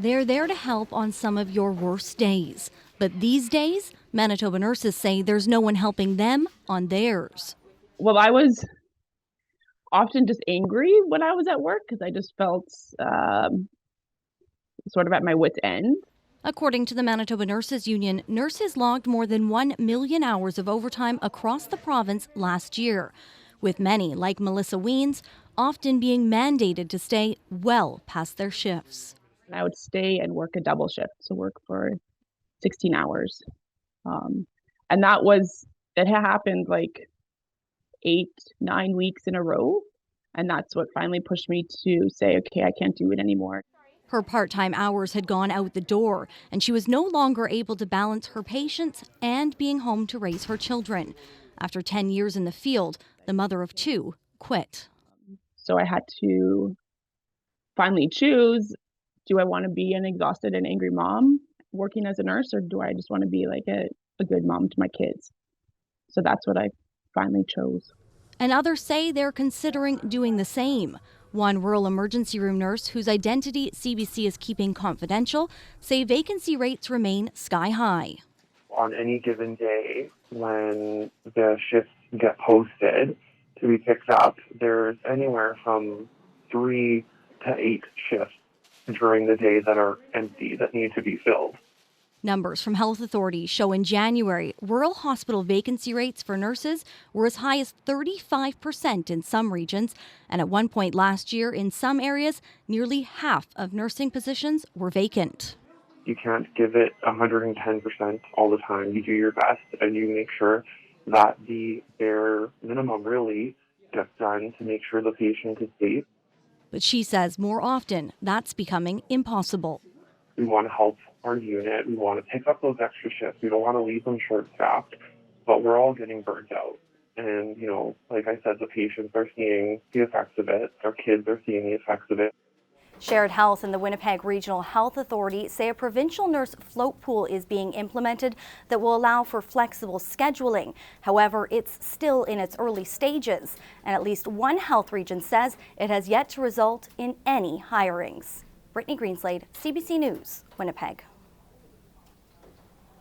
They're there to help on some of your worst days. But these days, Manitoba nurses say there's no one helping them on theirs. Well, I was often just angry when I was at work because I just felt sort of at my wit's end. According to the Manitoba Nurses Union, nurses logged more than 1 million hours of overtime across the province last year, with many, like Malyssa Wiens, often being mandated to stay well past their shifts. And I would stay and work a double shift, so work for 16 hours. And it happened like 8, 9 weeks in a row. And that's what finally pushed me to say, okay, I can't do it anymore. Her part-time hours had gone out the door, and she was no longer able to balance her patients and being home to raise her children. After 10 years in the field, the mother of two quit. So I had to finally choose, do I want to be an exhausted and angry mom working as a nurse, or do I just want to be like a good mom to my kids? So that's what I finally chose. And others say they're considering doing the same. One rural emergency room nurse, whose identity CBC is keeping confidential, say vacancy rates remain sky high. On any given day, when the shifts get posted to be picked up, there's anywhere from 3 to 8 shifts during the day that are empty that need to be filled. Numbers from health authorities show in January, rural hospital vacancy rates for nurses were as high as 35% in some regions, and at one point last year, in some areas, nearly half of nursing positions were vacant. You can't give it 110% all the time. You do your best, and you make sure that the bare minimum really gets done to make sure the patient is safe. But she says more often that's becoming impossible. We want to help our unit. We want to pick up those extra shifts. We don't want to leave them short-staffed, but we're all getting burnt out. And, like I said, the patients are seeing the effects of it. Our kids are seeing the effects of it. Shared Health and the Winnipeg Regional Health Authority say a provincial nurse float pool is being implemented that will allow for flexible scheduling. However, it's still in its early stages, and at least one health region says it has yet to result in any hirings. Brittany Greenslade, CBC News, Winnipeg.